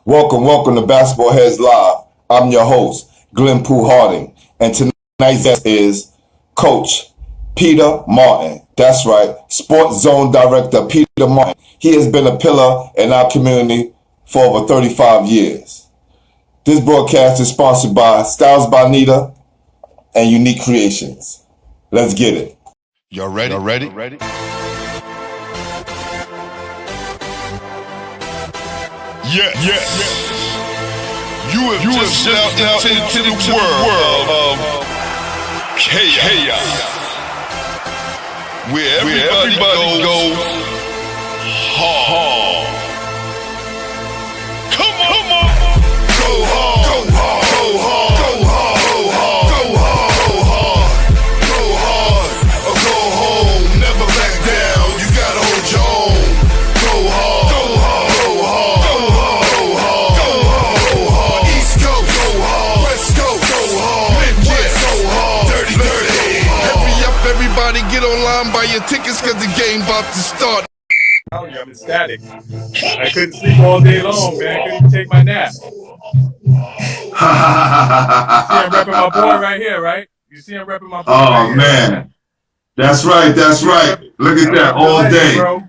Welcome to Basketball Heads Live. I'm your host, Glenn Pooh Harding, and tonight's guest is Coach Peter Martin. That's right, Sports Zone Director Peter Martin. He has been a pillar in our community for over 35 years. This broadcast is sponsored by Styles by Nita and Unique Creations. Let's get it. Y'all ready? Yeah. You have just stepped into the world of chaos, where everybody goes hard. Come on. Go hard. Go hard. Go hard. Go hard. Go hard. Or go home. Never back down. You gotta hold your own. Go hard. Go hard. Go hard. Go hard. Go hard. East Coast. Go hard. West Coast. Go hard. Midwest. Go hard. Dirty. Hurry up, everybody. Get online, buy your tickets, cause the game about to start. I'm ecstatic. I couldn't sleep all day long, man. I couldn't even take my nap. You see I'm repping my boy right here, right? You see I'm repping my boy right here. Man. That's right. Look at that all day. Bro.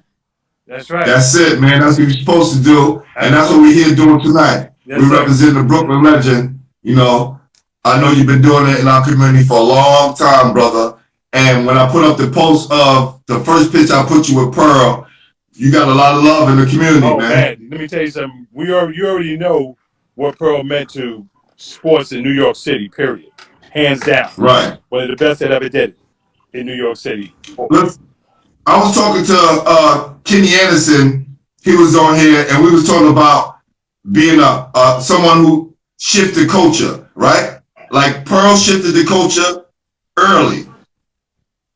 That's right. That's it, man. That's what you're supposed to do. And that's what we're here doing tonight. Yes, we sir. represent the Brooklyn legend. You know, I know you've been doing it in our community for a long time, brother. And when I put up the post of the first pitch I put you with Pearl, you got a lot of love in the community, man. Let me tell you something. You already know what Pearl meant to sports in New York City, period. Hands down. Right. One of the best that ever did it in New York City. Look, I was talking to Kenny Anderson. He was on here, and we was talking about being someone who shifted culture, right? Like Pearl shifted the culture early.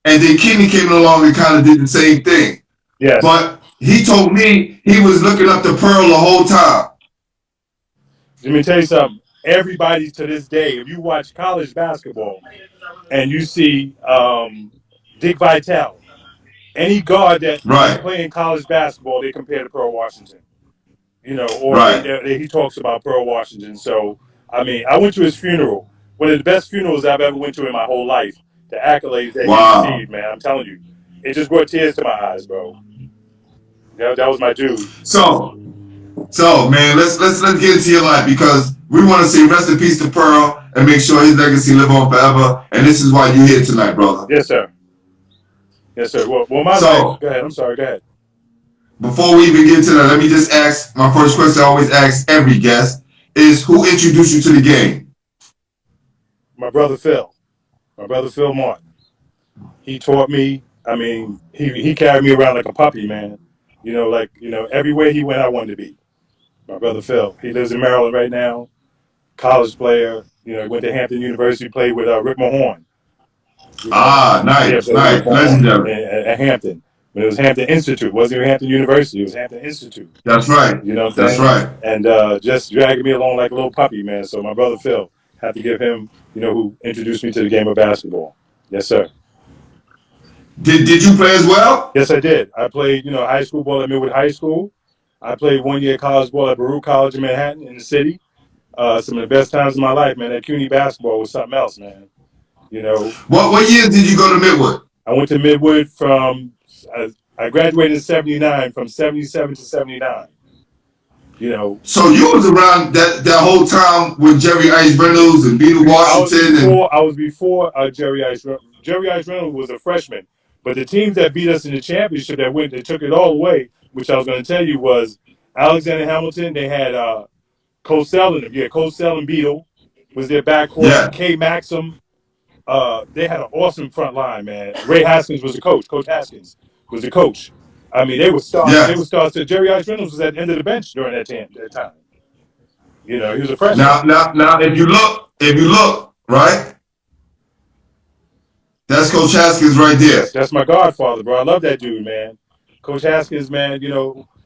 And then Kenny came along and kind of did the same thing. Yes. But he told me he was looking up to Pearl the whole time. Let me tell you something. Everybody to this day, if you watch college basketball and you see Dick Vitale, any guard that is playing college basketball, they compare to Pearl Washington. You know, or he talks about Pearl Washington. So, I mean, I went to his funeral. One of the best funerals I've ever went to in my whole life. The accolades that he received, man. I'm telling you. It just brought tears to my eyes, bro. That was my dude. So man, let's get into your life, because we want to say rest in peace to Pearl and make sure his legacy live on forever. And this is why you're here tonight, brother. Yes, sir. Well, my life. Go ahead. I'm sorry. Go ahead. Before we even get into that, let me just ask my first question. I always ask every guest is, who introduced you to the game? My brother Phil. My brother Phil Martin. He taught me. I mean, he carried me around like a puppy, man. Everywhere he went, I wanted to be. My brother Phil. He lives in Maryland right now. College player. He went to Hampton University, played with Rick Mahorn. Nice. Legendary. At Hampton. But it was Hampton Institute. It wasn't even Hampton University. It was Hampton Institute. That's right. You know what I'm saying? That's right. And just dragging me along like a little puppy, man. So my brother Phil, had to give him, who introduced me to the game of basketball. Yes, sir. Did you play as well? Yes, I did. I played, high school ball at Midwood High School. I played 1 year college ball at Baruch College in Manhattan, in the city. Some of the best times of my life, man. That CUNY basketball was something else, man. What year did you go to Midwood? I went to Midwood from, I graduated in 79, from 77 to 79. So you was around that whole time with Jerry Ice Reynolds and Peter Washington? I was before Jerry Ice Reynolds. Jerry Ice Reynolds was a freshman. But the teams that beat us in the championship they took it all away, which I was going to tell you was Alexander Hamilton. They had Cosell in them. Yeah, Cosell and Beadle was their backcourt. Yeah. K. Maxim. They had an awesome front line, man. Ray Haskins was the coach. Coach Haskins was the coach. I mean, they were stars. Yeah. They were stars. Jerry Ice Reynolds was at the end of the bench during that time. He was a freshman. Now, if you look, right? That's Coach Haskins right there. That's my godfather, bro. I love that dude, man. Coach Haskins, man,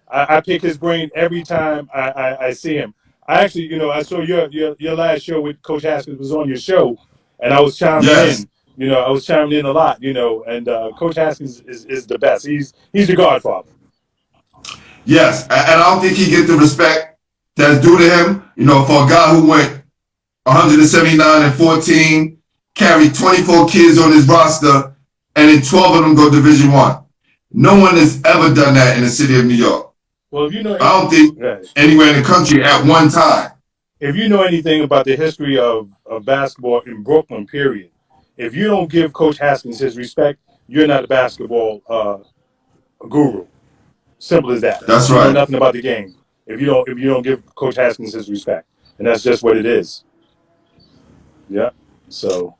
I pick his brain every time I see him. I actually, I saw your last show with Coach Haskins was on your show, and I was chiming in. I was chiming in a lot, and Coach Haskins is the best. He's the godfather. Yes, and I don't think he gets the respect that's due to him. You know, for a guy who went 179-14, carried 24 kids on his roster, and then 12 of them go Division I. No one has ever done that in the city of New York. Well, if you know, I don't think anywhere in the country at one time. If you know anything about the history of basketball in Brooklyn, period, if you don't give Coach Haskins his respect, you're not a basketball guru. Simple as that. That's you right. know nothing about the game if you don't give Coach Haskins his respect, and that's just what it is. Yeah. So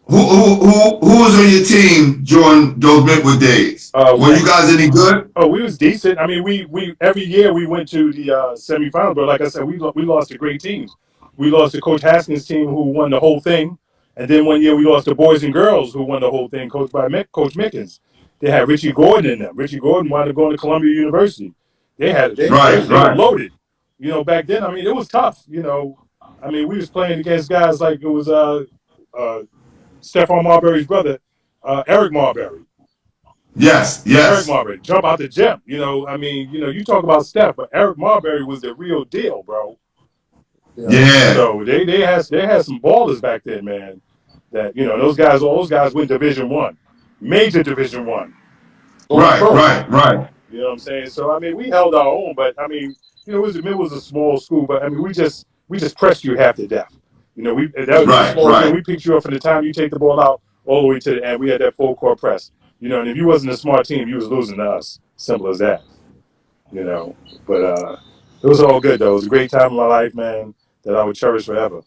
who was on your team during those Midwood days? Were you guys any good? Oh, we was decent. I mean, we every year we went to the semifinals, but like I said, we lost to great teams. We lost to Coach Haskins' team, who won the whole thing, and then one year we lost to Boys and Girls, who won the whole thing, coached by Coach Mickens. They had Richie Gordon in them. Richie Gordon wound up going to Columbia University. They were loaded. You know, back then, I mean, it was tough. You know, I mean, we was playing against guys like it was Stephon Marbury's brother, Eric Marbury. Yes. Eric Marbury, jump out the gym. You know, I mean, you talk about Steph, but Eric Marbury was the real deal, bro. Yeah. So they had some ballers back then, man. That all those guys went Division I, major Division I. Right. You know what I'm saying? So I mean, we held our own, but I mean, it was a small school, but I mean, we just pressed you half to death. That was a small thing. We picked you up from the time you take the ball out all the way to the end. We had that full court press. And if you wasn't a smart team, you was losing to us. Simple as that. But it was all good though. It was a great time in my life, man, that I would cherish forever.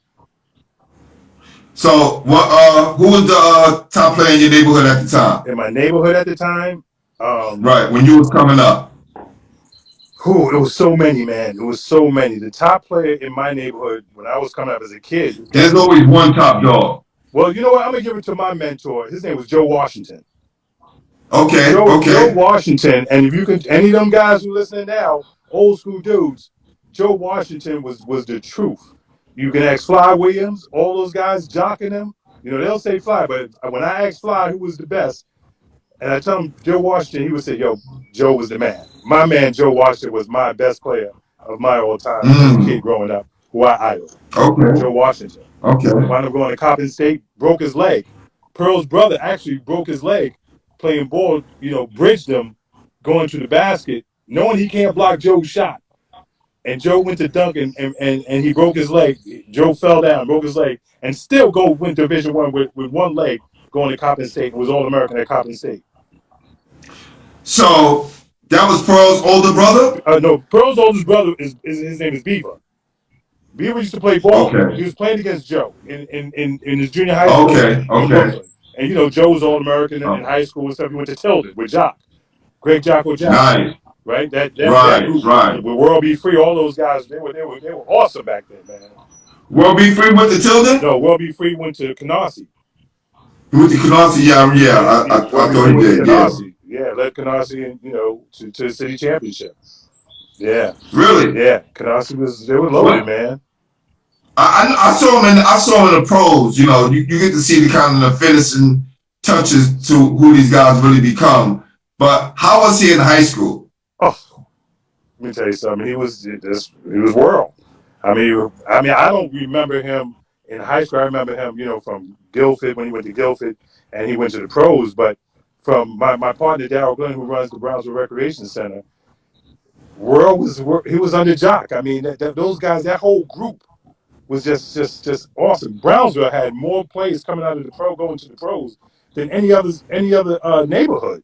So, who was the top player in your neighborhood at the time? In my neighborhood at the time, right when you was coming up. It was so many, man. It was so many. The top player in my neighborhood when I was coming up as a kid. There's always one top dog. Well, you know what? I'm gonna give it to my mentor. His name was Joe Washington. Okay. Joe Washington, and if you can, any of them guys who listening now, old school dudes, Joe Washington was the truth. You can ask Fly Williams, all those guys jocking him. They'll say Fly, but when I ask Fly who was the best, and I tell him Joe Washington, he would say, "Yo, Joe was the man." My man, Joe Washington, was my best player of my all time as a kid growing up, who I idoled. Okay. Joe Washington. Okay. Wound up going to Coppin State, broke his leg. Pearl's brother actually broke his leg playing ball, bridged him going to the basket, knowing he can't block Joe's shot. And Joe went to dunk and he broke his leg. Joe fell down, broke his leg, and still went Division I with one leg going to Coppin State and was All-American at Coppin State. So that was Pearl's older brother? No, Pearl's oldest brother his name is Beaver. Beaver used to play ball. Okay. He was playing against Joe in his junior high school in Brooklyn. And Joe was All-American in high school and stuff. He went to Tilden with Jock, Greg Jocko Jackson. Nice. Right? That group, right. With World Be Free, all those guys, they were awesome back then, man. World Be Free went to Tilden? No, World Be Free went to Canarsie. He went to Canarsie, yeah. I thought he did. Yeah, led Canarsie, to the city championship. Yeah. Really? Yeah, Canarsie they were loaded, man. I saw him in the pros. You get to see the kind of the finishing touches to who these guys really become. But how was he in high school? Oh, let me tell you something. He was world. I mean, I don't remember him in high school. I remember him, from Guilford when he went to Guilford and he went to the pros. But from my partner Darryl Glenn, who runs the Brownsville Recreation Center, he was under Jock. I mean, those guys, that whole group was just awesome. Brownsville had more players coming out of the pro going to the pros than any other neighborhood.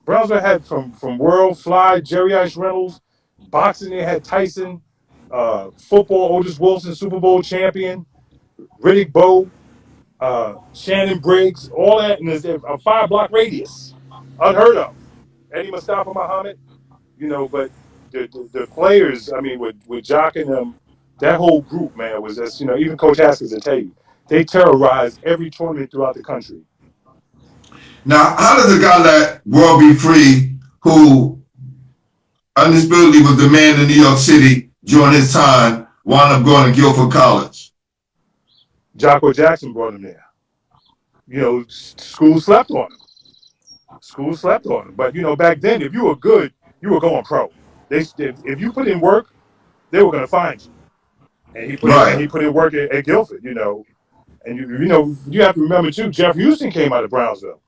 Brownsville had from World, Fly, Jerry Ice Reynolds, boxing they had Tyson, football Otis Wilson, Super Bowl champion, Riddick Bowe, Shannon Briggs, all that in a 5-block radius, unheard of. Eddie Mustafa Muhammad, but the players, I mean, with Jock and them, that whole group, man, was just even Coach Haskins will tell you, they terrorized every tournament throughout the country. Now, how does a guy like World Be Free, who undisputedly was the man in New York City during his time, wound up going to Guilford College? Jocko Jackson brought him there. School slept on him. But, back then, if you were good, you were going pro. If you put in work, they were going to find you. And he put in work at Guilford, you know. And you have to remember too, Jeff Houston came out of Brownsville.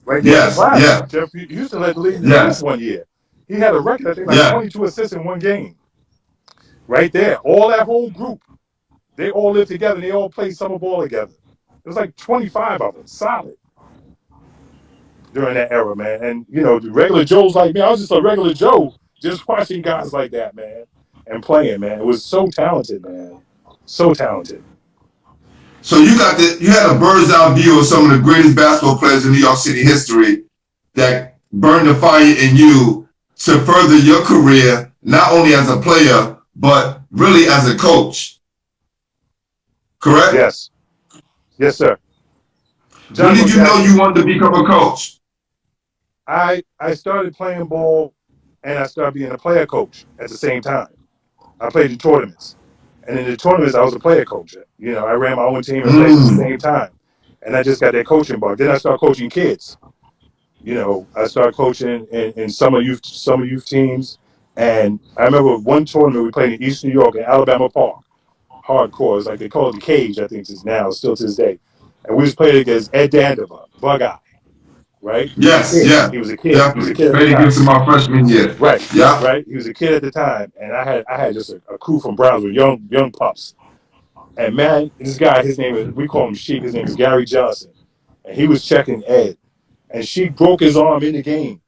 Right there in the class. Jeff Houston led the league in assists one year. He had a record, I think, like 22 assists in one game. Right there. All that whole group, they all lived together. They all played summer ball together. It was like 25 of them, solid, during that era, man. And, the regular Joes like me, I was just a regular Joe, just watching guys like that, man, and playing, man. It was so talented, man. So talented. So you had a bird's eye view of some of the greatest basketball players in New York City history that burned the fire in you to further your career, not only as a player, but really as a coach. Correct? Yes. Yes, sir. When did you know you wanted to become a coach? I started playing ball and I started being a player coach at the same time. I played in tournaments. And in the tournaments, I was a player coach. I ran my own team and played at the same time. And I just got that coaching bug. Then I started coaching kids. I started coaching in summer youth teams. And I remember one tournament we played in East New York in Alabama Park. Hardcore. It's like they call it the Cage, I think it's now, still to this day. And we was playing against Ed Dandover, Bug Eye. Right? Yes, yeah. He was a kid. Yeah. He was a kid. Played against him my freshman year. Right. Yeah. Right. He was a kid at the time, and I had just a crew from Brownsville, young pups. And man, this guy, we call him Sheik. His name is Gary Johnson, and he was checking Ed, and Sheik broke his arm in the game.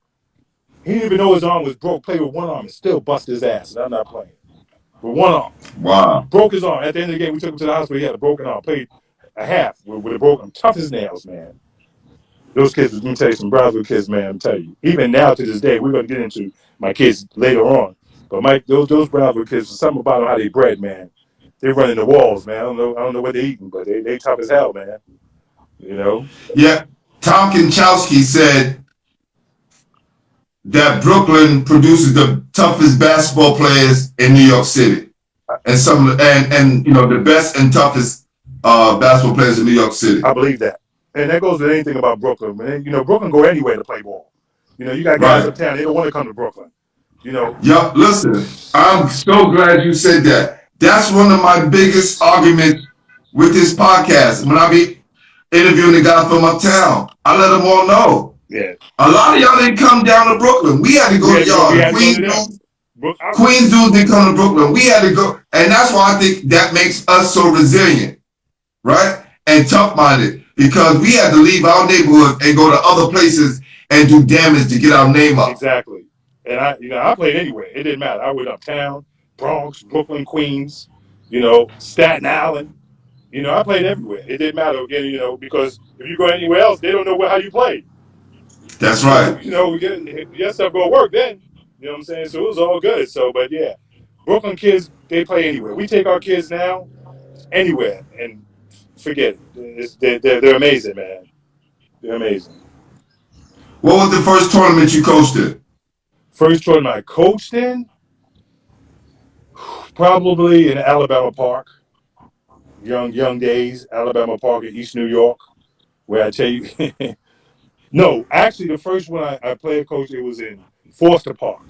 He didn't even know his arm was broke. Played with one arm and still bust his ass. And I'm not playing with one arm. Wow. Broke his arm. At the end of the game, we took him to the hospital. He had a broken arm. Played a half with a broken arm. Tough as nails, man. Those kids, let me tell you, some Brownsville kids, man, I'm telling you. Even now to this day, we're going to get into my kids later on. But those Brownsville kids, something about them, how they bred, man. They running the walls, man. I don't know what they're eating, but they tough as hell, man. Yeah. Tom Kinchowski said that Brooklyn produces the toughest basketball players in New York City. And the best and toughest basketball players in New York City. I believe that. And that goes with anything about Brooklyn. Man. Brooklyn go anywhere to play ball. You got guys uptown, they don't want to come to Brooklyn. Yeah, listen, I'm so glad you said that. That's one of my biggest arguments with this podcast. When I be interviewing the guys from uptown, I let them all know. Yeah. A lot of y'all didn't come down to Brooklyn. We had to go to y'all. Queens dudes didn't come to Brooklyn. We had to go. And that's why I think that makes us so resilient, right? And tough-minded. Because we had to leave our neighborhood and go to other places and do damage to get our name up. Exactly. And I played anywhere. It didn't matter. I went uptown, Bronx, Brooklyn, Queens, Staten Island. I played everywhere. It didn't matter again, because if you go anywhere else, they don't know how you played. That's right. Your stuff go work then. You know what I'm saying? So it was all good. So, but yeah, Brooklyn kids, they play anywhere. We take our kids now anywhere and forget it. They're amazing, man. They're amazing. What was the first tournament you coached in? First tournament I coached in? Probably in Alabama Park. Young days, Alabama Park in East New York, where I tell you. No, actually, the first one I played coach, it was in Foster Park.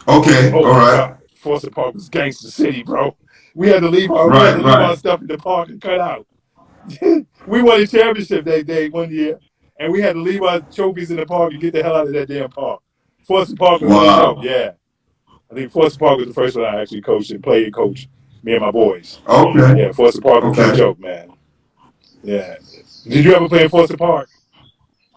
Okay, all right. God. Foster Park was gangster city, bro. We had to leave our stuff in the park and cut out. We won a championship that day one year, and we had to leave our trophies in the park and get the hell out of that damn park. Foster Park was no joke, yeah. I think Foster Park was the first one I actually coached and played coach, me and my boys. Okay. Yeah, Foster Park was no joke, man. Yeah. Did you ever play in Foster Park?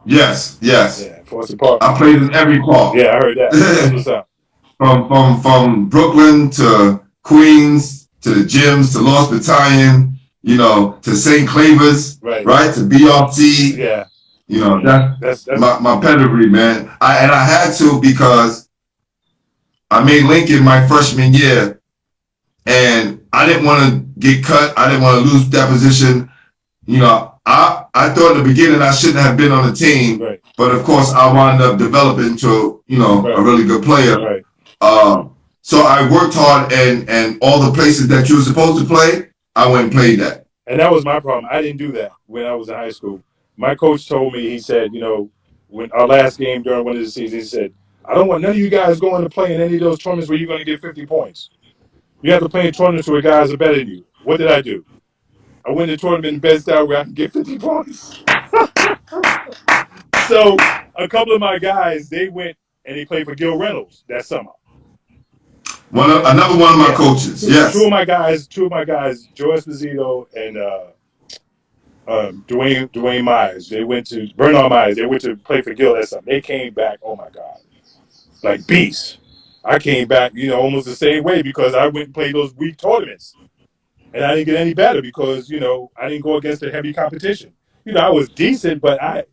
Yes. Yeah, Foster Park. I played in every park. Yeah, I heard that. That's what's up. From Brooklyn to Queens to the gyms to Lost Battalion, to St. Claver's, right? To BRC. Yeah. That's my pedigree, man. I had to because I made Lincoln my freshman year, and I didn't want to get cut. I didn't want to lose that position. I thought in the beginning I shouldn't have been on the team, but of course I wound up developing to a really good player. Right. So I worked hard, and all the places that you were supposed to play, I went and played that. And that was my problem. I didn't do that when I was in high school. My coach told me, he said, when our last game during one of the seasons, he said, I don't want none of you guys going to play in any of those tournaments where you're going to get 50 points. You have to play in tournaments where guys are better than you. What did I do? I went to a tournament in Bed-Stuy where I can get 50 points. So a couple of my guys, they went and they played for Gil Reynolds that summer. Another one of my coaches. Yes. Two of my guys, Joe Esposito and Dwayne Myers. They went to Bernard Myers. They went to play for Gil that summer. They came back. Oh my God, like beasts. I came back, almost the same way because I went and played those weak tournaments, and I didn't get any better because I didn't go against the heavy competition. I was decent, but I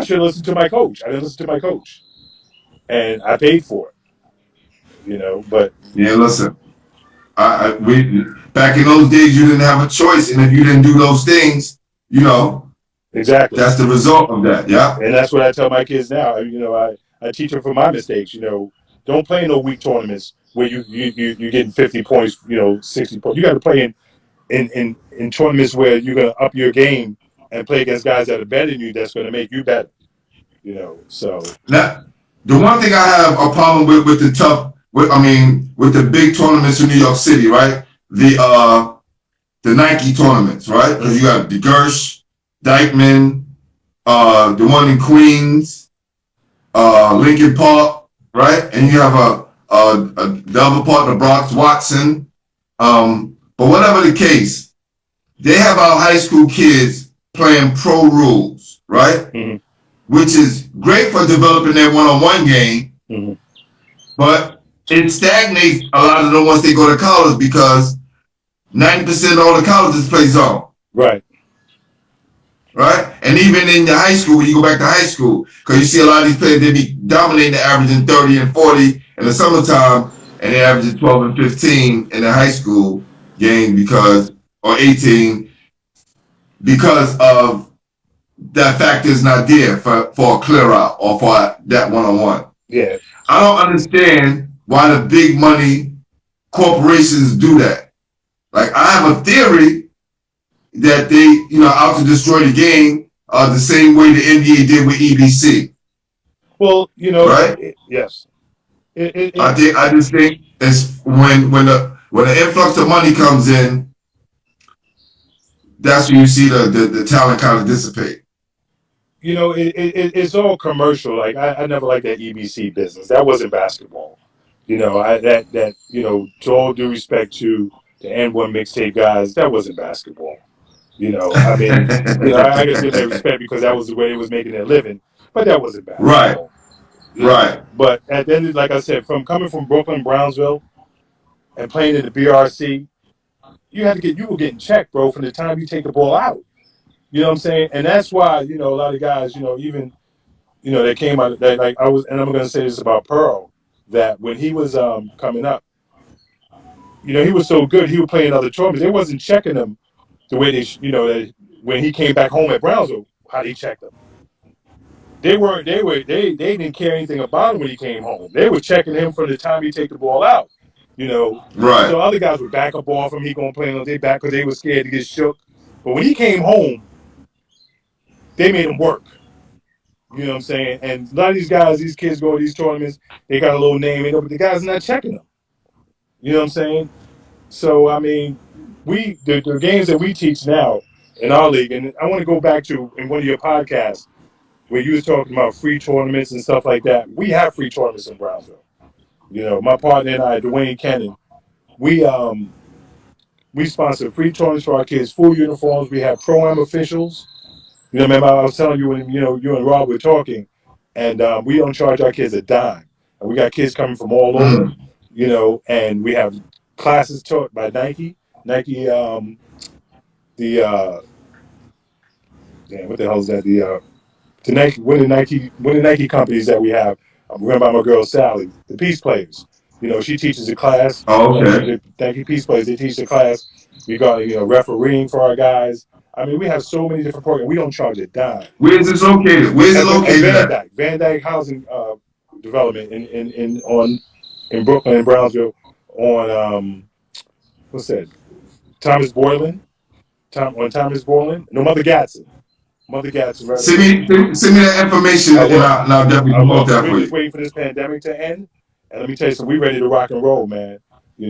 should have listened to my coach. I didn't listen to my coach, and I paid for it. But yeah, listen. We back in those days, you didn't have a choice, and if you didn't do those things, exactly, that's the result of that. Yeah, and that's what I tell my kids now. I teach them from my mistakes. Don't play in no weak tournaments where you're getting 50 points, 60 points. You got to play in tournaments where you're going to up your game and play against guys that are better than you. That's going to make you better. So now the one thing I have a problem with the tough, with the big tournaments in New York City, right? The Nike tournaments, right? Because you got the Gersh, Dykeman, the one in Queens, Lincoln Park, right? And you have the other part, the Bronx Watson. But whatever the case, they have our high school kids playing pro rules, right? Mm-hmm. Which is great for developing their one-on-one game, mm-hmm. but it stagnates a lot of them once they go to college because 90% of all the colleges play zone. Right. Right? And even in the high school, when you go back to high school, because you see a lot of these players, they be dominating, averaging 30 and 40 in the summertime, and they averaging 12 and 15 in the high school game or 18, because of that factor is not there for a clear out or for that one-on-one. Yeah. I don't understand why the big money corporations do that. Like, I have a theory that they, out to destroy the game the same way the NBA did with EBC. Well, right? Yes. I just think it's when the influx of money comes in, that's when you see the talent kind of dissipate. It's all commercial. Like I never liked that EBC business. That wasn't basketball. To all due respect to the N1 mixtape guys, that wasn't basketball. I gotta give them respect because that was the way they was making their living, but that wasn't basketball. Right. But at the end, like I said, coming from Brooklyn, Brownsville, and playing in the BRC, you were getting checked, bro, from the time you take the ball out. You know what I'm saying? And that's why, a lot of guys, even, they came out, and I'm going to say this about Pearl, that when he was coming up, he was so good, he would play in other tournaments. They wasn't checking him the way they, when he came back home at Brownsville, how they checked him. They didn't care anything about him when he came home. They were checking him from the time he take the ball out, Right. So other guys would back up off him. He going to play on their back because they were scared to get shook. But when he came home, they made him work. You know what I'm saying? And a lot of these kids go to these tournaments, they got a little name, but the guys are not checking them. You know what I'm saying? So, the games that we teach now in our league, and I want to go back to in one of your podcasts where you was talking about free tournaments and stuff like that. We have free tournaments in Brownsville. My partner and I, Dwayne Kennan, we sponsor free tournaments for our kids, full uniforms. We have pro-am officials. Remember I was telling you when you and Rob were talking, and we don't charge our kids a dime. And we got kids coming from all over, and we have classes taught by Nike. What the hell is that? One of the Nike companies that we have. I'm run by my girl Sally, the Peace Players. She teaches a class. Oh, okay. The Nike Peace Players, they teach the class. We got refereeing for our guys. We have so many different programs. We don't charge a dime. Where's this located? Van Dyke Housing Development in Brooklyn and Brownsville on what's that? Thomas Boylan. Thomas Boylan. No, Mother Gatson. Right? Send me that information, and I'll definitely promote that for you. We're just waiting for this pandemic to end, and let me tell you something. We ready to rock and roll, man.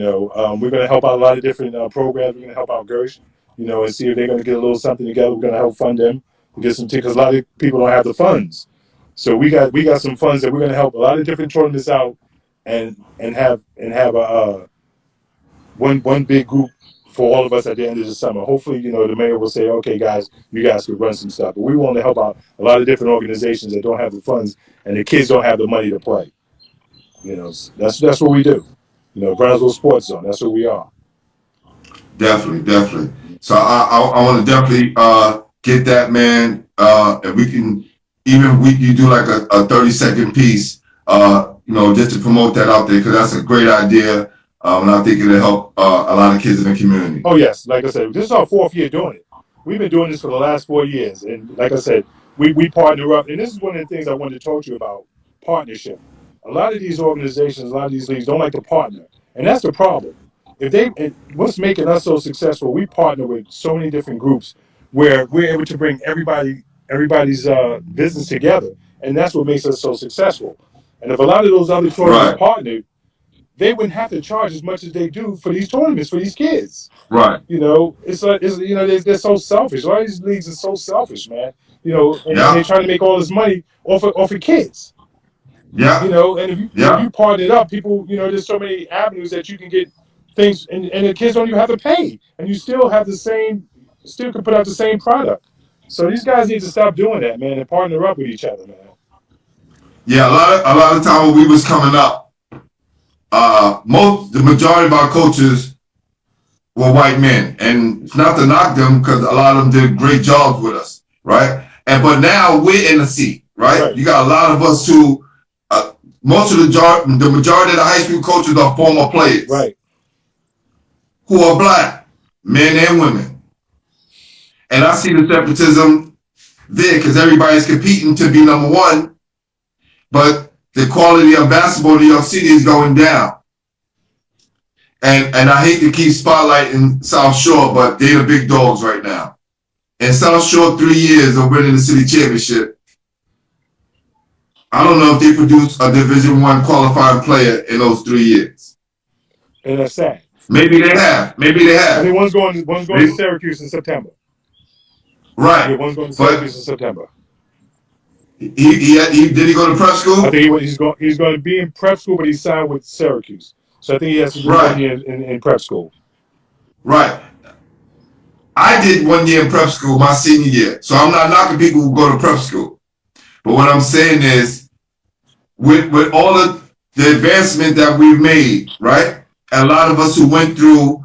We're going to help out a lot of different programs. We're going to help out Gersh, and see if they're going to get a little something together. We're going to help fund them and get some tickets. A lot of people don't have the funds, so we got some funds that we're going to help a lot of different tournaments out, and have a one big group for all of us at the end of the summer. Hopefully, the mayor will say, okay, guys, you guys could run some stuff. But we want to help out a lot of different organizations that don't have the funds and the kids don't have the money to play. That's what we do. Brownsville Sports Zone. That's what we are. Definitely. So I want to definitely get that, man. And we can you do like a 30-second piece, just to promote that out there, because that's a great idea. And I think it'll help a lot of kids in the community. Oh yes, like I said, this is our 4th year doing it. We've been doing this for the last 4 years, and like I said, we partner up. And this is one of the things I wanted to talk to you about: partnership. A lot of these organizations, a lot of these leagues don't like to partner, and that's the problem. What's making us so successful? We partner with so many different groups where we're able to bring everybody's business together, and that's what makes us so successful. And if a lot of those other tournaments partnered, they wouldn't have to charge as much as they do for these tournaments for these kids. Right. They're so selfish. A lot of these leagues are so selfish, man. And they're trying to make all this money off of kids. Yeah. And if you partner it up, people, there's so many avenues that you can get things, and the kids don't even have to pay, and you still can put out the same product. So these guys need to stop doing that, man, and partner up with each other, man. Yeah, a lot of time when we was coming up, the majority of our coaches were white men, and it's not to knock them, because a lot of them did great jobs with us, right? But now we're in the seat, right? You got a lot of us who, most of the majority of the high school coaches are former players, right? Who are black, men and women, and I see the separatism there, because everybody's competing to be number one, but the quality of basketball in New York City is going down. And I hate to keep spotlighting South Shore, but they're the big dogs right now. And South Shore, 3 years of winning the city championship, I don't know if they produced a Division I qualifying player in those 3 years. And that's sad. Maybe they have. I think one's going to Syracuse in September. Right. Yeah, one's going to Syracuse in September. Did he go to prep school? I think he's going to be in prep school, but he signed with Syracuse. So I think he has to do 1 year in prep school. Right. I did 1 year in prep school my senior year. So I'm not knocking people who go to prep school. But what I'm saying is, with all of the advancement that we've made, right? And a lot of us who went through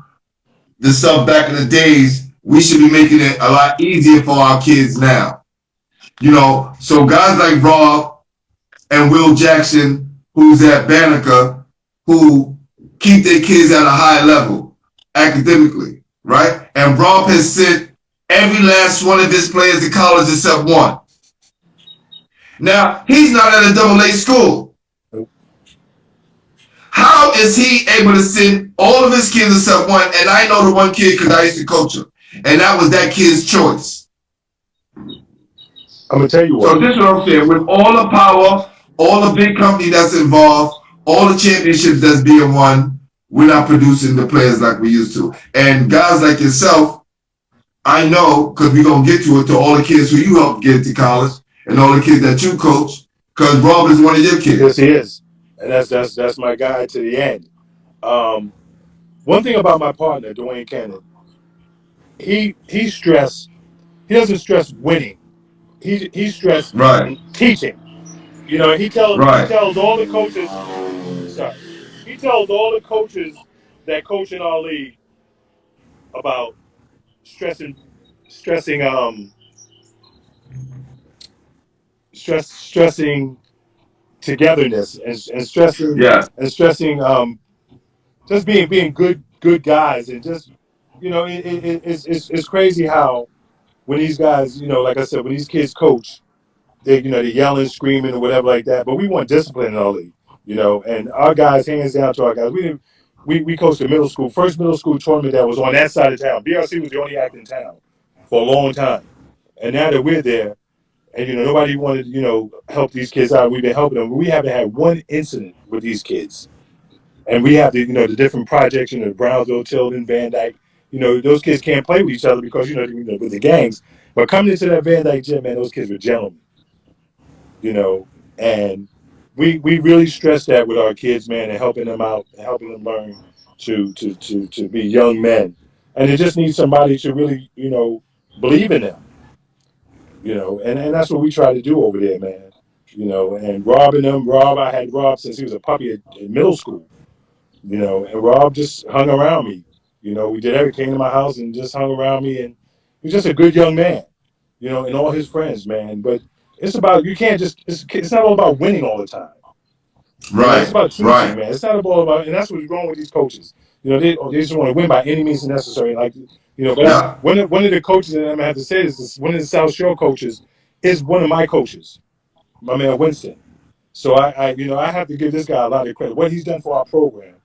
the stuff back in the days, we should be making it a lot easier for our kids now. So guys like Rob and Will Jackson, who's at Banneker, who keep their kids at a high level academically, right? And Rob has sent every last one of his players to college except one. Now, he's not at a AA school. How is he able to send all of his kids except one? And I know the one kid because I used to coach him. And that was that kid's choice. I'm going to tell you what. So this is what I'm saying. With all the power, all the big company that's involved, all the championships that's being won, we're not producing the players like we used to. And guys like yourself, I know, because we're going to get to it, to all the kids who you helped get to college and all the kids that you coach, because Rob is one of your kids. Yes, he is. And that's my guy to the end. One thing about my partner, Dwayne Cannon, he doesn't stress winning. He stressed teaching. He tells all the coaches. He tells all the coaches that coach in our league about stressing togetherness and stressing just being good guys, and just it's crazy how when these guys, like I said, when these kids coach, they're yelling, screaming, or whatever like that. But we want discipline in our league, and our guys, hands down to our guys. We coached the first middle school tournament that was on that side of town. BRC was the only act in town for a long time, and now that we're there, and nobody wanted help these kids out. We've been helping them. We haven't had one incident with these kids, And we have the the different projects, the Brownsville, Tilden, Van Dyke. Those kids can't play with each other because with the gangs. But coming into that Van Dyke gym, man, those kids were gentlemen. And we really stress that with our kids, man, and helping them out, and helping them learn to be young men. And they just need somebody to really, believe in them. And that's what we try to do over there, man. And Rob, I had Rob since he was a puppy in middle school. And Rob just hung around me. We did everything, came to my house and just hung around me, and he was just a good young man. And all his friends, man. But it's about you can't just it's not all about winning all the time. It's about teaching, man. It's not all about, and that's what's wrong with these coaches. They just want to win by any means necessary. Like, but one of the coaches, and I'm gonna have to say this, one of the South Shore coaches is one of my coaches, my man Winston. So I have to give this guy a lot of credit. What he's done for our program.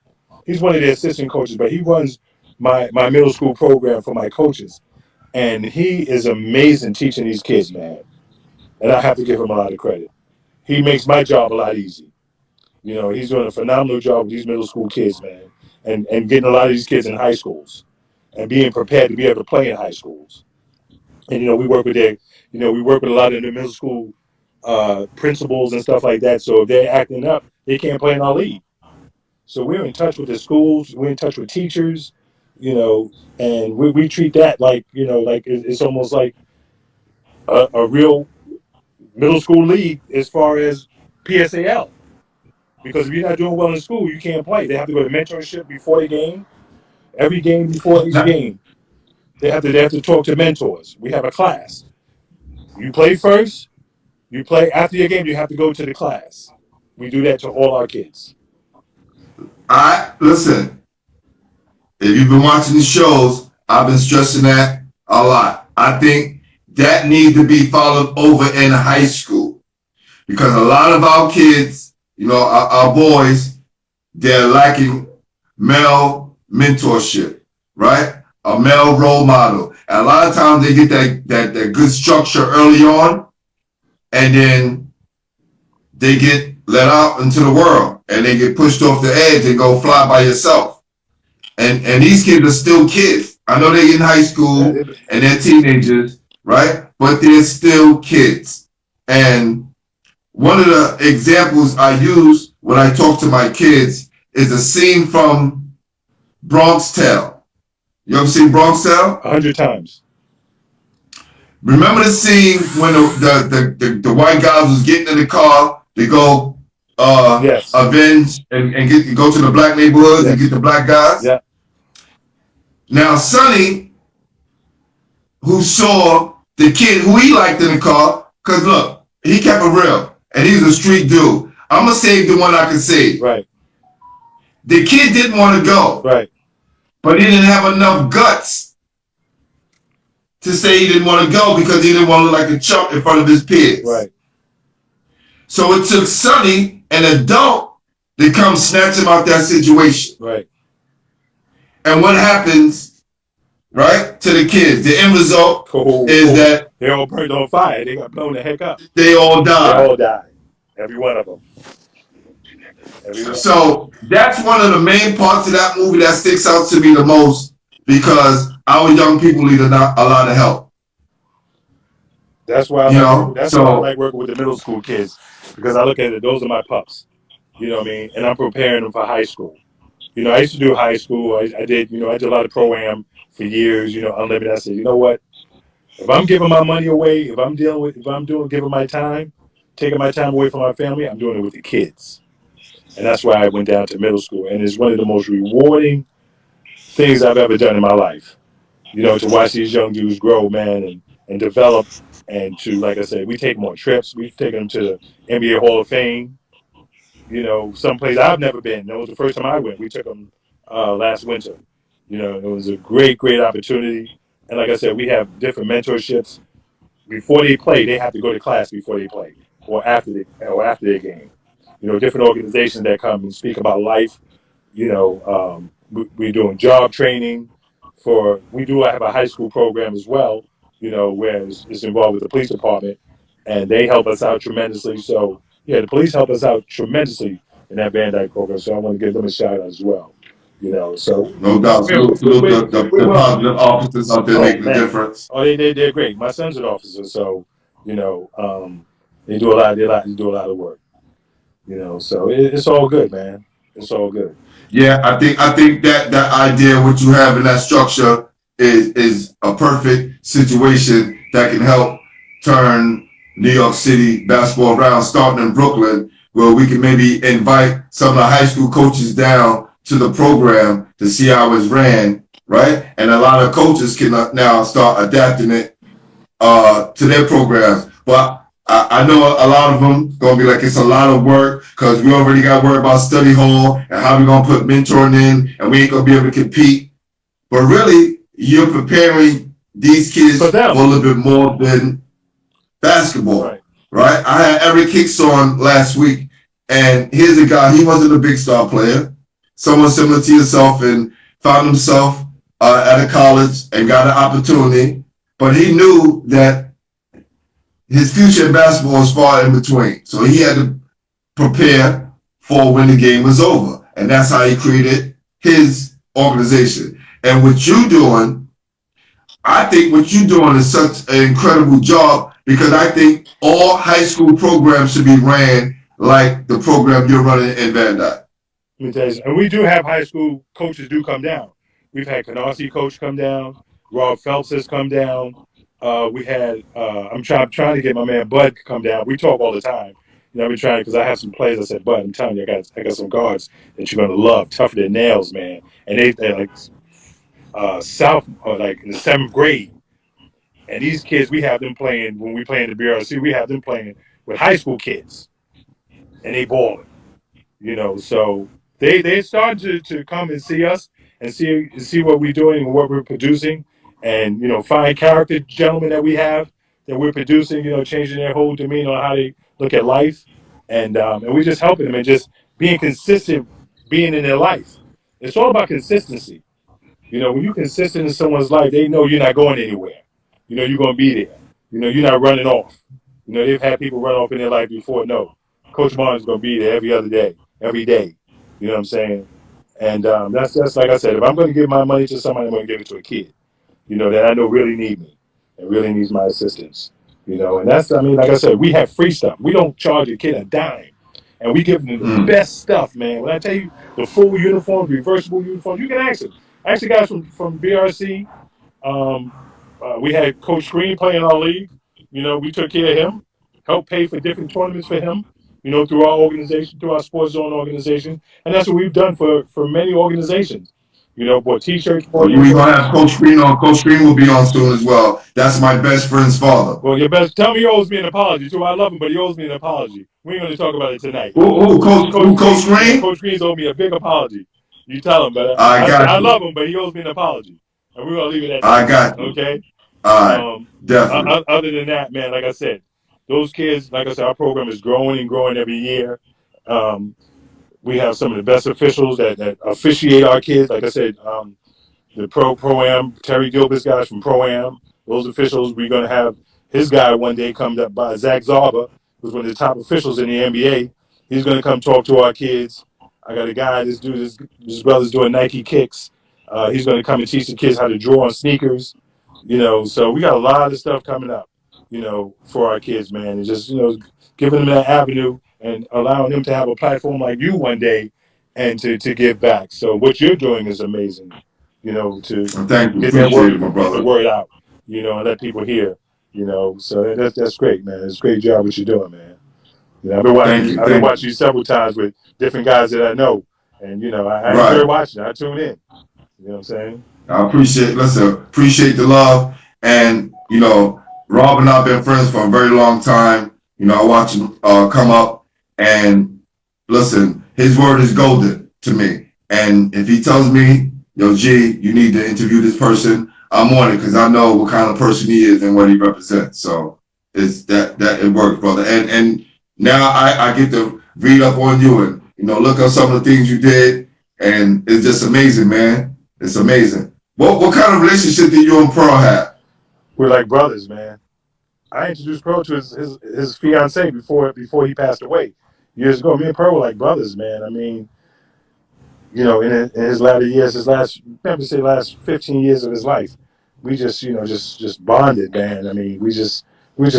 He's one of the assistant coaches, but he runs my middle school program for my coaches, and he is amazing teaching these kids, man. And I have to give him a lot of credit. He makes my job a lot easy. He's doing a phenomenal job with these middle school kids, man, and getting a lot of these kids in high schools and being prepared to be able to play in high schools. And we work with we work with a lot of the middle school principals and stuff like that. So if they're acting up, they can't play in our league. So we're in touch with the schools, we're in touch with teachers, and we treat that like like it's almost like a real middle school league as far as PSAL. Because if you're not doing well in school, you can't play. They have to go to mentorship before the game. Every game before each game, they have to talk to mentors. We have a class. You play first. You play after your game. You have to go to the class. We do that to all our kids. Listen. If you've been watching the shows, I've been stressing that a lot. I think that needs to be followed over in high school, because a lot of our kids, our boys, they're lacking male mentorship, right? A male role model. And a lot of times they get that good structure early on, and then they get let out into the world, and they get pushed off the edge and go fly by yourself. And these kids are still kids. I know they're in high school and they're teenagers, right? But they're still kids. And one of the examples I use when I talk to my kids is a scene from Bronx Tale. You ever seen Bronx Tale? 100 times. Remember the scene when the white guys was getting in the car to go avenge and go to the black neighborhoods and get the black guys? Yeah. Now Sonny, who saw the kid who he liked in the car, because look, he kept it real and he was a street dude. I'm gonna save the one I can save. Right. The kid didn't want to go. Right. But he didn't have enough guts to say he didn't want to go because he didn't want to look like a chump in front of his peers. Right. So it took Sonny, an adult, to come snatch him out that situation. Right. And what happens, right, to the kids? The end result is that they all burned on fire. They got blown the heck up. They all died. They all died. Every one of them. So that's one of the main parts of that movie that sticks out to me the most, because our young people need a lot of help. That's why I like working with the middle school kids, because I look at it, those are my pups. You know what I mean? And I'm preparing them for high school. I used to do high school. I did a lot of pro-am for years, unlimited. I said, you know what? If I'm giving my money away, if I'm giving my time, taking my time away from my family, I'm doing it with the kids. And that's why I went down to middle school. And it's one of the most rewarding things I've ever done in my life. To watch these young dudes grow, man, and develop, and to, like I said, we take them on trips. We've taken them to the NBA Hall of Fame. Someplace I've never been. That was the first time I went. We took them last winter. It was a great, great opportunity. And like I said, we have different mentorships. Before they play, they have to go to class before they play, or after their game. Different organizations that come and speak about life. We're doing job training we do have a high school program as well, where it's involved with the police department, and they help us out tremendously. So, yeah, the police help us out tremendously in that Van Dyke program. So I want to give them a shout out as well. So No doubt. Salute, the we're well. positive officers out there Oh making a man, difference. they're great. My son's an officer, so they do a lot. They do a lot of work. So it's all good, man. It's all good. Yeah, I think that idea, what you have in that structure, is a perfect situation that can help turn New York City basketball around, starting in Brooklyn, where we can maybe invite some of the high school coaches down to the program to see how it's ran, right? And a lot of coaches can now start adapting it to their programs. But I know a lot of them gonna be like, it's a lot of work because we already got worried about study hall and how we gonna put mentoring in, and we ain't gonna be able to compete. But really, you're preparing these kids for a little bit more than basketball, right? I had Eric Hicks on last week, and here's a guy, he wasn't a big star player, someone similar to yourself, and found himself at a college and got an opportunity, but he knew that his future in basketball was far in between. So he had to prepare for when the game was over. And that's how he created his organization. And what you're doing, I think what you're doing is such an incredible job, because I think all high school programs should be ran like the program you're running in Van Dyke. Let me tell you, and we do have high school coaches do come down. We've had Canarsie coach come down. Rob Phelps has come down. We had I'm trying to get my man Bud to come down. We talk all the time. I've been trying, because I have some players. I said, Bud, I'm telling you, I got some guards that you're gonna love, tougher than nails, man. And they're like South, like in the 7th grade. And these kids, we have them playing when we play in the BRC. We have them playing with high school kids, and they balling. So they started to come and see us and see what we're doing and what we're producing, and find character gentlemen that we have that we're producing, changing their whole demeanor on how they look at life, and we're just helping them and just being consistent, being in their life. It's all about consistency. When you're consistent in someone's life, they know you're not going anywhere. You're going to be there. You're not running off. They've had people run off in their life before. No, Coach Martin's going to be there every other day, every day. You know what I'm saying? And that's like I said, if I'm going to give my money to somebody, I'm going to give it to a kid, that I know really need me and really needs my assistance. And that's, like I said, we have free stuff. We don't charge a kid a dime. And we give them the best stuff, man. When I tell you the full uniforms, reversible uniforms, you can ask them. Actually, guys from BRC, we had Coach Green play in our league. We took care of him, helped pay for different tournaments for him, through our organization, through our Sports Zone organization. And that's what we've done for many organizations. Bought T-shirts for you. We're going to have Coach Green on. Coach Green will be on soon as well. That's my best friend's father. Well, tell me he owes me an apology, too. I love him, but he owes me an apology. We ain't going to talk about it tonight. Coach Green? Coach Green's owed me a big apology. You tell him, but I love him, but he owes me an apology. And we're going to leave it at that. I got you. Okay? All right. Definitely. Other than that, man, like I said, those kids, like I said, our program is growing and growing every year. We have some of the best officials that officiate our kids. Like I said, the Pro-Am, Terry Gilbert's guys from Pro-Am, those officials, we're going to have his guy one day come up by Zach Zarba, who's one of the top officials in the NBA. He's going to come talk to our kids. I got a guy, this brother's doing Nike kicks. He's going to come and teach the kids how to draw on sneakers. So we got a lot of stuff coming up, for our kids, man. And just, giving them that avenue and allowing them to have a platform like you one day and to give back. So what you're doing is amazing, to thank you. Get the word out, and let people hear, So that's great, man. It's a great job what you're doing, man. I've been watching you several times with different guys that I know, and I enjoy watching. I tune in. You know what I'm saying? I appreciate the love, and Rob and I've been friends for a very long time. I watch him come up, and listen, his word is golden to me. And if he tells me, G, you need to interview this person, I'm on it, because I know what kind of person he is and what he represents. So it's that it works, brother. And now I get to read up on you and look up some of the things you did, and it's just amazing, man. It's amazing. What kind of relationship did you and Pearl have? We're like brothers, man. I introduced Pearl to his fiance before he passed away. years ago. Me and Pearl were like brothers, man. I mean, you know, in his latter years, last 15 years of his life, we just, you know, just bonded, man. I mean, we just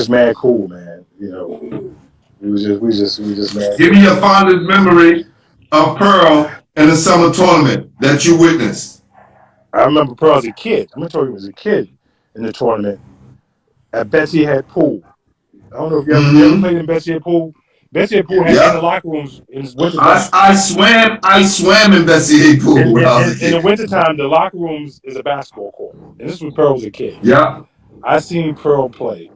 mad cool, man. You know, we just mad Give cool. me your fondest memory of Pearl in the summer tournament that you witnessed. I remember Pearl as a kid. I'm gonna tell you, as a kid in the tournament at Betsy Head Pool. I don't know if you ever played in Betsy Head Pool. Betsy Head Pool had in the Yep. locker rooms in wintertime. I swam in Bessie Hay Pool when I was a In the kid. wintertime, the locker rooms is a basketball court, and this was Pearl was a kid. Yep. I seen Pearl play,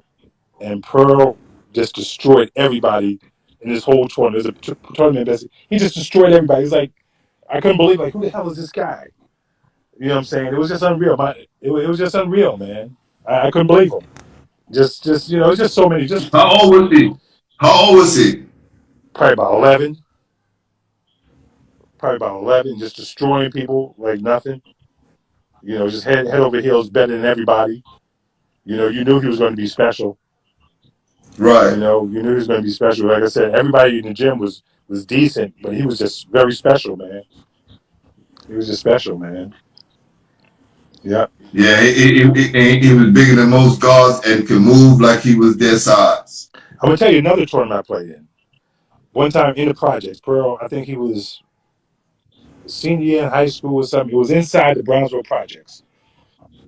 and Pearl just destroyed everybody in this whole tournament. There's a tournament. He just destroyed everybody. It's like, I couldn't believe, like, who the hell is this guy? You know what I'm saying? It was just unreal. It was just unreal, man. I couldn't believe him. Just you know, it's just so many. Just How old was he? How old was he? probably about 11. Probably about 11. Just destroying people like nothing. You know, just head over heels, better than everybody. You know, you knew he was going to be special. Right. You know, you knew he was going to be special. Like I said, everybody in the gym was decent, but he was just very special, man. He was just special, man. Yeah. Yeah, he was bigger than most guards and could move like he was their size. I'm gonna tell you another tournament I played in. One time in the projects, Pearl, I think he was senior year in high school or something. It was inside the Brownsville projects,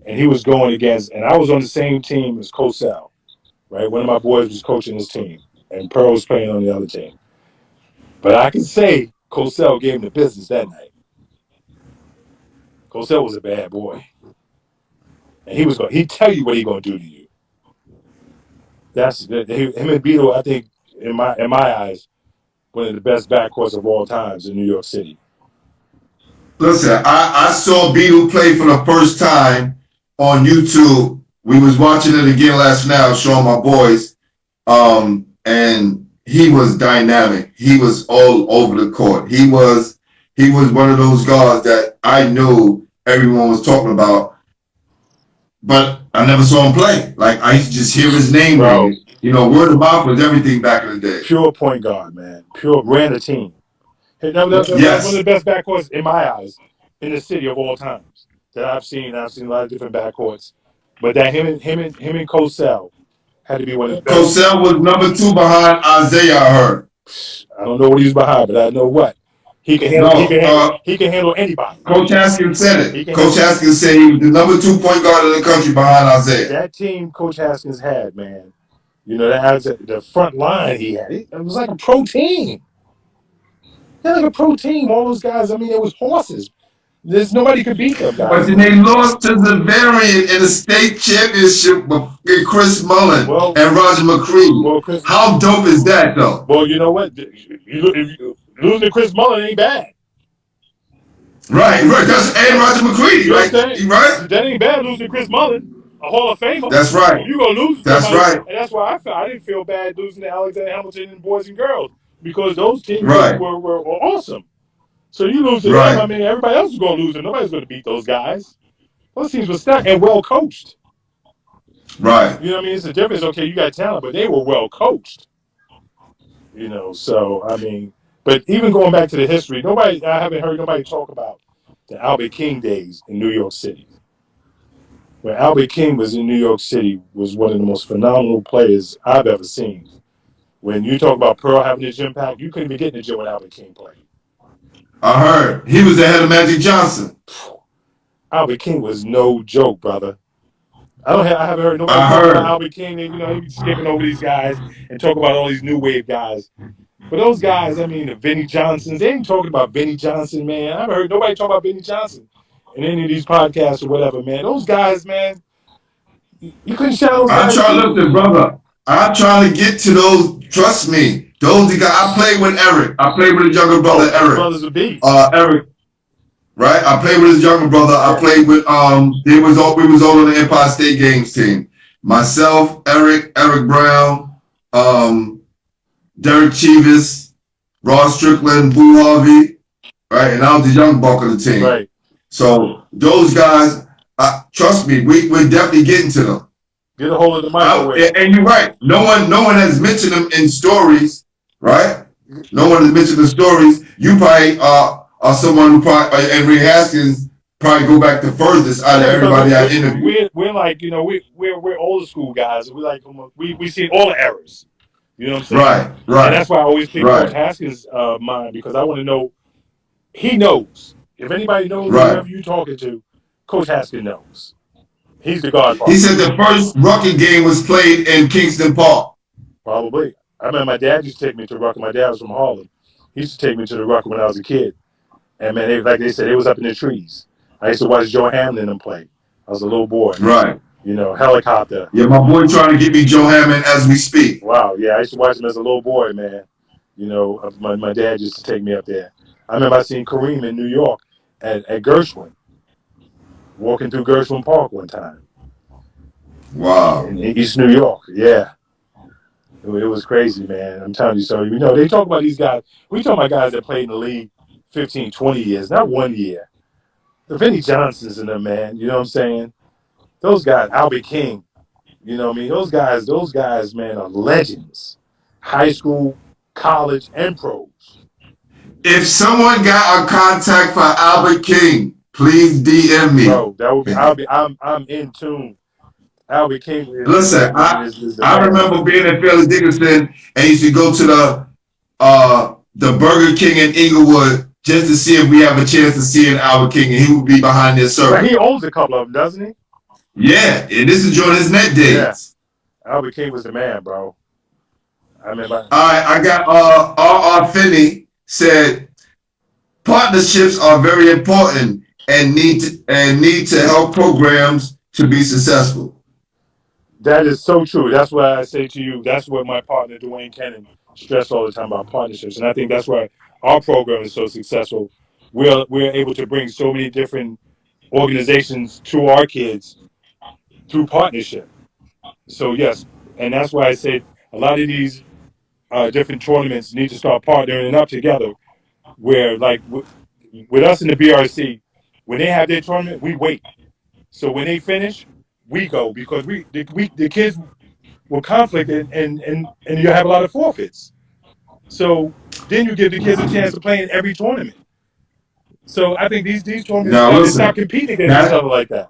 and he was going against. And I was on the same team as Cosell, right? One of my boys was coaching his team, and Pearl was playing on the other team. But I can say Cosell gave him the business that night. Cosell was a bad boy, and he'd tell you what he's gonna do to you. That's him and Beto. I think in my eyes, one of the best backcourts of all times in New York City. Listen, I saw Beetle play for the first time on YouTube. We was watching it again last night, showing my boys. And he was dynamic. He was all over the court. He was one of those guards that I knew everyone was talking about, but I never saw him play. Like, I used to just hear his name. Bro, you know, word of mouth was everything back in the day. Pure point guard, man. Pure ran a team. That was Yes. one of the best backcourts in my eyes in the city of all times that I've seen. I've seen a lot of different backcourts, but that him and Cosell had to be one of the best. Cosell was number 2 behind Isaiah, I heard. I don't know what he's behind, but I know what he can handle. He can handle anybody. Coach Haskins said it. Coach Haskins said he was the number 2 point guard in the country behind Isaiah. That team Coach Haskins had, man. You know, that has the front line he had. It was like a pro team. Yeah, like a pro team. All those guys. I mean, it was horses. There's nobody could beat them guys. But then they lost to Zavarian in the state championship with Chris Mullen and Roger McCready. Well, how dope is that, though? Well, you know what? Losing to Chris Mullen ain't bad. Right. That's and Roger McCready, you know right? Right. That ain't bad losing to Chris Mullen, a Hall of Famer. That's right. You gonna lose? That's right. And that's why I didn't feel bad losing to Alexander Hamilton and boys and girls because those teams were awesome. So you lose to them, I mean, everybody else is going to lose, and nobody's going to beat those guys. Those teams were stacked and well coached. Right. You know what I mean? It's a difference. Okay, you got talent, but they were well coached. You know, so I mean, but even going back to the history, I haven't heard nobody talk about the Albert King days in New York City. When Albert King was in New York City, was one of the most phenomenal players I've ever seen. When you talk about Pearl having his gym packed, you couldn't even get in the gym when Albert King played. I heard he was the head of Magic Johnson. Albert King was no joke, brother. I haven't heard nobody talk about Albert King. And, you know, he be skipping over these guys and talk about all these new wave guys. But those guys, I mean, the Vinnie Johnsons, they ain't talking about Vinnie Johnson, man. I haven't heard nobody talk about Vinnie Johnson in any of these podcasts or whatever, man. Those guys, man, you couldn't shout those guys. I'm trying to look, brother. I'm trying to get to those. Trust me. Those guys. I played with Eric. I played with his younger brother, Eric. Brothers are beats. Eric. Right. I played with his younger brother. I played with we was all on the Empire State Games team. Myself, Eric Brown, Derek Chivas, Ross Strickland, Boo Harvey. Right. And I was the young buck of the team. Right. So those guys, trust me, we're definitely getting to them. Get a hold of the microwave. And you're right. No one has mentioned them in stories, right? No one has mentioned the stories. You probably are someone who probably, and Ray Haskins probably go back the furthest out of Yeah, because everybody I interviewed. we're like, you know, we're old school guys. We like we see all the errors. You know what I'm saying? Right, And that's right, why I always pick Coach right, Haskins' mind, because I want to know. He knows. If anybody knows, right. whoever you're talking to, Coach Haskins knows. He's the He godfather. said the first Rucker game was played in Kingston Park. Probably. I remember my dad used to take me to Rucker. My dad was from Harlem. He used to take me to the Rucker when I was a kid. And man, like they said, it was up in the trees. I used to watch Joe Hamlin and them play. I was a little boy. Right. You know, helicopter. Yeah, my boy trying to get me Joe Hammond as we speak. Wow. Yeah, I used to watch him as a little boy, man. You know, my dad used to take me up there. I remember I seen Kareem in New York at Gershwin, walking through Gershwin Park one time Wow. in East New York. Yeah. It was crazy, man. I'm telling you. So, you know, they talk about these guys. We talk about guys that played in the league 15, 20 years, not 1 year. The Vinnie Johnsons in them, man. You know what I'm saying? Those guys, Albert King. You know what I mean? Those guys, man, are legends. High school, college, and pros. If someone got a contact for Albert King, please DM me. Bro, that would be. I'm in tune. Albert King Listen, is the I man. remember being at Philly Dickinson and used to go to the Burger King in Inglewood just to see if we have a chance to see an Albert King, and he would be behind their But circle. he owns a couple of them, doesn't he? Yeah, and this is during his net days. Yeah. Albert King was the man, bro. I remember. All right, I got R.R. Finney said partnerships are very important and need to help programs to be successful. That is so true. That's why I say to you, that's what my partner Dwayne Cannon stressed all the time about partnerships. And I think that's why our program is so successful. We're able to bring so many different organizations to our kids through partnership. So yes, and that's why I said a lot of these different tournaments need to start partnering up together. Where like with us in the BRC, when they have their tournament, we wait. So when they finish, we go because the kids will conflict and you have a lot of forfeits. So then you give the kids a chance to play in every tournament. So I think these tournaments Now got to stop listen, competing against each other like that.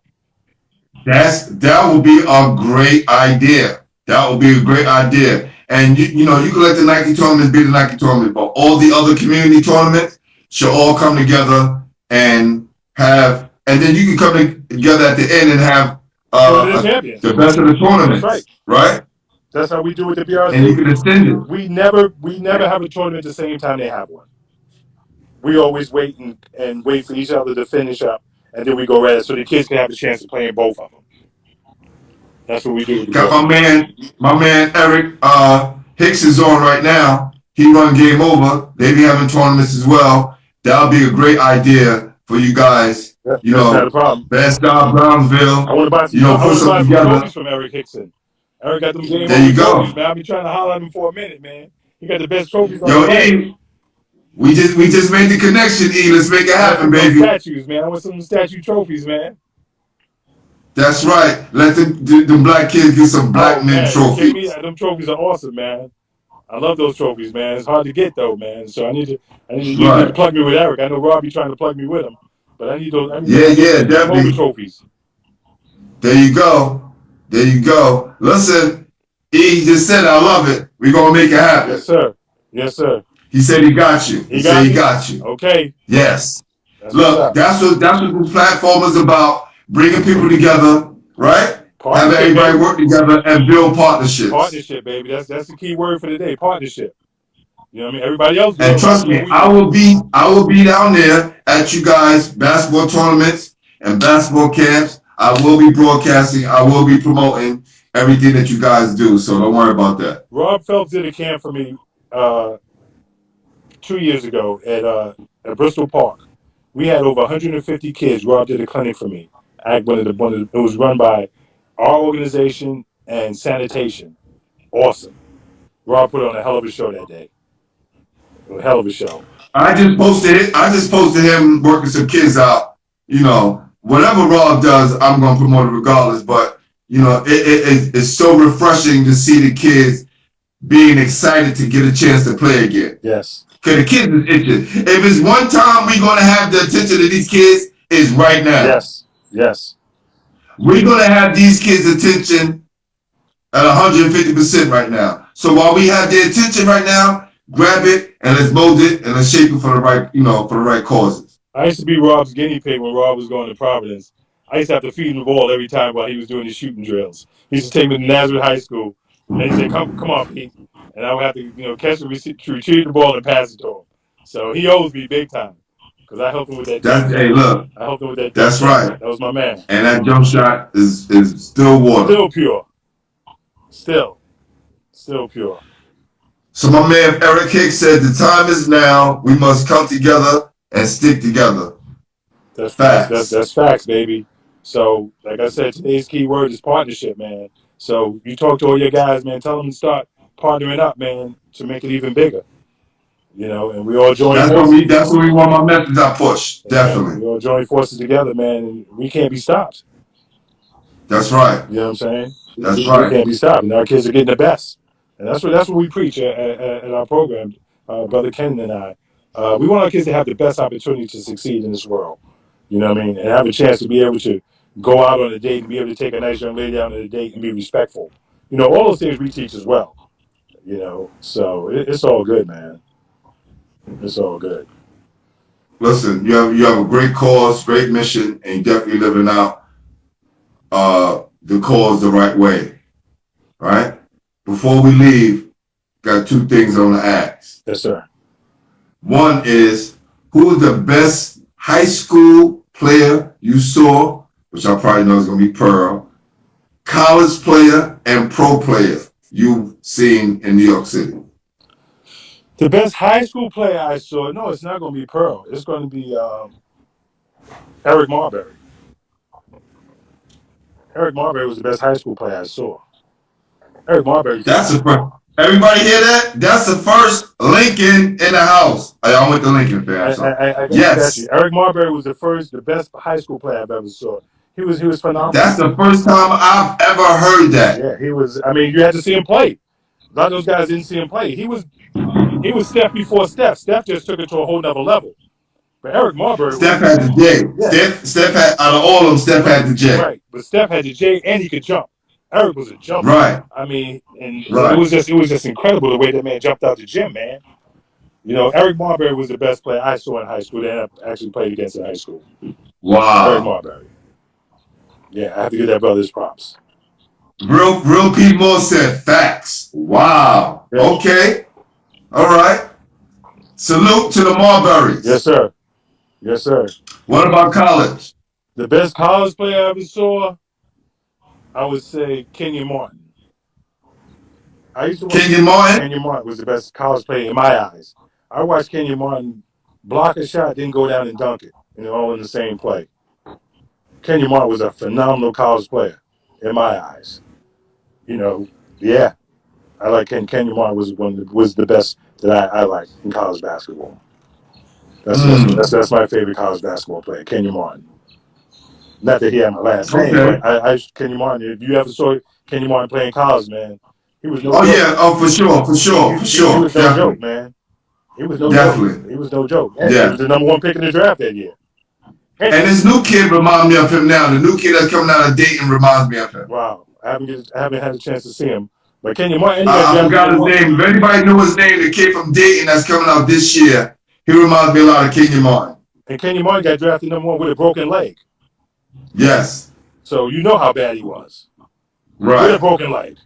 that would be a great idea. That would be a great idea. And you know, you can let the Nike tournament be the Nike tournament, but all the other community tournaments should all come together and then you can come together at the end and have the best of the tournaments. That's right? That's how we do it at the BRC. And you can extend it. We never have a tournament at the same time they have one. We always wait and wait for each other to finish up, and then we go at it so the kids can have a chance to play in both of them. That's what we do. Got my man Eric Hicks is on right now. He run Game Over. They be having tournaments as well. That'll be a great idea for you guys. You know, not a problem. Best Style Brownsville. I want to buy some, put something together. trophies from Eric Hickson. Eric got them Game There you Over go. trophies, man. I've been trying to holler at him for a minute, man. He got the best trophies on Yo, the planet. E, we just made the connection, E. Let's make it happen, baby. Statues, man. I want some statue trophies, man. That's right. Let the black kids get some black men trophies. Them trophies are awesome, man. I love those trophies, man. It's hard to get though, man. So I need to plug me with Eric. I know Robbie trying to plug me with him, but I need those. Definitely. Trophies. There you go. There you go. Listen, E just said I love it. We're gonna make it happen. Yes, sir. Yes, sir. He said he got you. He got you. Okay. Yes. Look, that's what the platform is about. Bringing people together, right? Having everybody work together and build partnerships. Partnership, baby. That's the key word for the day. Partnership. You know what I mean? Everybody else. And trust me, I will be down there at you guys' basketball tournaments and basketball camps. I will be broadcasting. I will be promoting everything that you guys do. So don't worry about that. Rob Phelps did a camp for me 2 years ago at Bristol Park. We had over 150 kids. Rob did a clinic for me. It was run by our organization and sanitation. Awesome. Rob put on a hell of a show that day. A hell of a show. I just posted him working some kids out. You know, whatever Rob does, I'm gonna promote it regardless. But you know, it's so refreshing to see the kids being excited to get a chance to play again. Yes. Because the kids is itching. If it's one time we're going to have the attention of these kids, is right now. Yes. Yes. We're going to have these kids' attention at 150% right now. So while we have their attention right now, grab it and let's mold it and let's shape it for the right, for the right causes. I used to be Rob's guinea pig when Rob was going to Providence. I used to have to feed him the ball every time while he was doing his shooting drills. He used to take me to Nazareth High School, and he'd say, "Come on, Pete," and I would have to, catch him, retrieve the ball, and pass it to him. So he owes me big time because I helped him with that. Hey, look. I helped him with that. That's right. That was my man. And that jump shot is still water. Still pure. Still pure. So my man Eric Hicks said, "The time is now. We must come together and stick together." That's facts. That's facts, baby. So, like I said, today's key word is partnership, man. So you talk to all your guys, man. Tell them to start partnering up, man, to make it even bigger. And we all join. That's what we want my message I push. Definitely. We all join forces together, man, and we can't be stopped. That's right. You know what I'm saying? That's right. We can't be stopped, and our kids are getting the best. And that's what we preach at our program, Brother Ken and I. We want our kids to have the best opportunity to succeed in this world. You know what I mean? And have a chance to be able to go out on a date and be able to take a nice young lady out on a date and be respectful. All those things we teach as well. So it's all good, man. It's all good. Listen, you have a great cause, great mission, and you're definitely living out the cause the right way. Right? Before we leave, got two things I want to ask. Yes, sir. One is, who is the best high school player you saw, which I probably know is going to be Pearl, college player and pro player you've seen in New York City? The best high school player I saw, no, it's not going to be Pearl. It's going to be Eric Marbury. Eric Marbury was the best high school player I saw. Eric Marbury. Everybody hear that? That's the first Lincoln in the house. I went to Lincoln, fam. Yes. Eric Marbury was the best high school player I've ever saw. He was phenomenal. That's the first time I've ever heard that. Yeah, he was. I mean, you had to see him play. A lot of those guys didn't see him play. He was Steph before Steph. Steph just took it to a whole nother level. But Eric Marbury. Steph had the J. Yeah. Steph had, out of all of them, Steph had the J. Right, but Steph had the J and he could jump. Eric was a jumper. Right. I mean, and it was just incredible the way that man jumped out the gym, man. Eric Marbury was the best player I saw in high school that I actually played against in high school. Wow. Eric Marbury. Yeah, I have to give that brother his props. Real Pete Moore said facts. Wow. Yeah. Okay. All right. Salute to the Marburys. Yes, sir. Yes, sir. What about college? The best college player I ever saw, I would say Kenyon Martin. Kenyon Martin? Kenyon Martin was the best college player in my eyes. I watched Kenyon Martin block a shot, then go down and dunk it, all in the same play. Kenyon Martin was a phenomenal college player in my eyes. Yeah. I like Kenyon Martin was the best that I liked in college basketball. That's my favorite college basketball player, Kenyon Martin. Not that he had my last name, but Kenyon Martin. If you ever saw Kenyon Martin playing college, man, he was no joke. Yeah, for sure. He was no joke, man. He was no joke. He was no joke. And he was the #1 pick in the draft that year. And this new kid reminds me of him now. The new kid that's coming out of Dayton reminds me of him. Wow, I haven't had a chance to see him. But Kenyon Martin, I forgot his name. If anybody knew his name, the kid from Dayton that's coming out this year, he reminds me a lot of Kenyon Martin. And Kenyon Martin got drafted #1 with a broken leg. Yes. So you know how bad he was. Right. With a broken leg.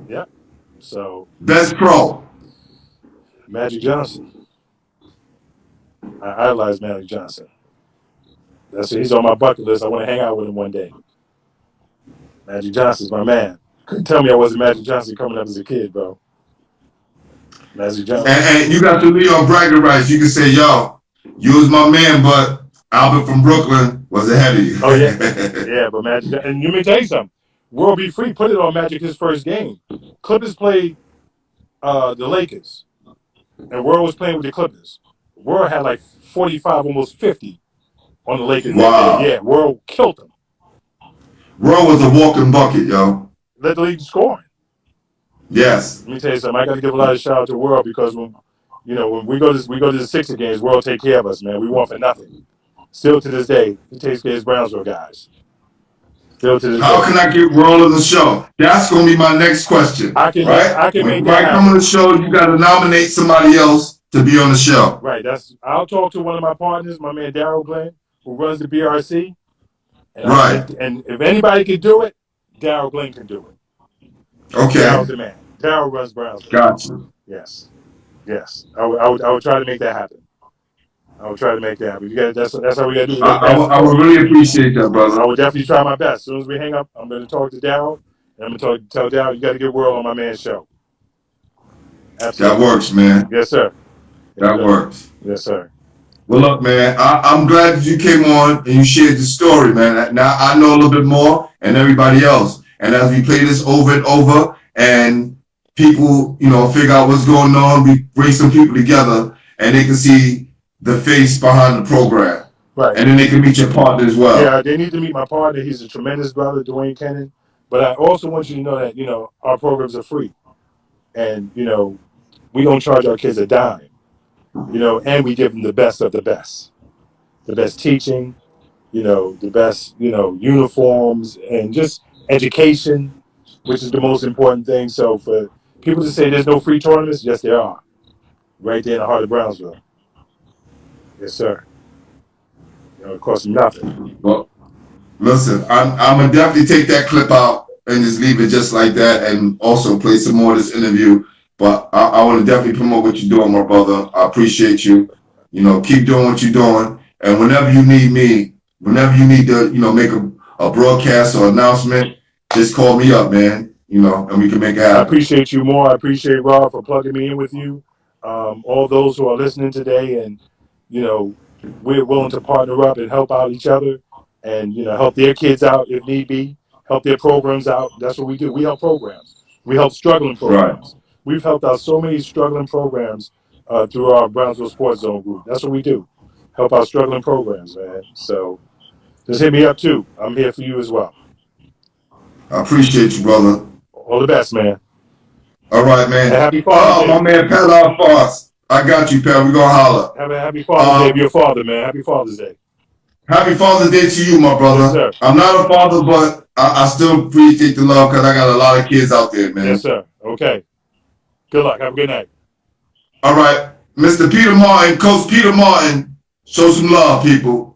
Yeah. So. Best pro. Magic Johnson. I idolize Magic Johnson. He's on my bucket list. I want to hang out with him one day. Magic Johnson's my man. Couldn't tell me I wasn't Magic Johnson coming up as a kid, bro. Magic Johnson. And you got the New York bragging rights. You can say, yo, you was my man, but Albert from Brooklyn was ahead of you. Oh, yeah. Yeah, but Magic. And let me tell you something. World Be Free put it on Magic his first game. Clippers played the Lakers. And World was playing with the Clippers. World had like 45, almost 50 on the Lakers. Wow. Yeah, World killed them. World was a walking bucket, yo. Led the league in scoring. Yes. Let me tell you something. I got to give a lot of shout out to World because when we go to the Sixer games, World take care of us, man. We want for nothing. Still to this day, he takes care of his Brownsville guys. Still to this How day. can I get World on the show? That's going to be my next question. I can Right? make When that I come on happen. the show, you got to nominate somebody else to be on the show. Right. I'll talk to one of my partners, my man Daryl Glenn, who runs the BRC, Right. and if anybody can do it, Daryl Glenn can do it. Okay. Daryl's the man. Daryl runs Brownsville. Gotcha. Yes. I would try to make that happen. I would try to make that happen. That's how we got to do it. I would really appreciate that, brother. I would definitely try my best. As soon as we hang up, I'm going to talk to Daryl, and I'm going to tell Daryl, you got to get World on my man's show. Absolutely. That works, man. Yes, sir. That works. Yes, sir. Well, look, man, I'm glad that you came on and you shared the story, man. Now I know a little bit more and everybody else. And as we play this over and over and people, figure out what's going on, we bring some people together and they can see the face behind the program. Right. And then they can meet your partner as well. Yeah, they need to meet my partner. He's a tremendous brother, Dwayne Kennan. But I also want you to know that, our programs are free. And, we don't charge our kids a dime. And we give them the best of the best. The best teaching, the best, uniforms and just education, which is the most important thing. So for people to say there's no free tournaments, yes, there are. Right there in the heart of Brownsville. Yes, sir. It costs nothing. Well, listen, I'm going to definitely take that clip out and just leave it just like that and also play some more of this interview. But I want to definitely promote what you're doing, my brother. I appreciate you. Keep doing what you're doing. And whenever you need me, whenever you need to, make a broadcast or announcement, just call me up, man, and we can make it happen. I appreciate you more. I appreciate Rob for plugging me in with you. All those who are listening today and, we're willing to partner up and help out each other and, help their kids out if need be, help their programs out. That's what we do. We help programs. We help struggling programs. Right. We've helped out so many struggling programs through our Brownsville Sports Zone group. That's what we do. Help out struggling programs, man. So just hit me up too. I'm here for you as well. I appreciate you, brother. All the best, man. All right, man. And happy Father's Day. My man, Pat Foss. I got you, Pat. We're going to holler. Have a happy Father's Day to your father, man. Happy Father's Day. Happy Father's Day to you, my brother. Yes, sir. I'm not a father, but I still appreciate the love because I got a lot of kids out there, man. Yes, sir. Okay. Good luck. Have a good night. All right. Mr. Peter Martin, Coach Peter Martin, show some love, people.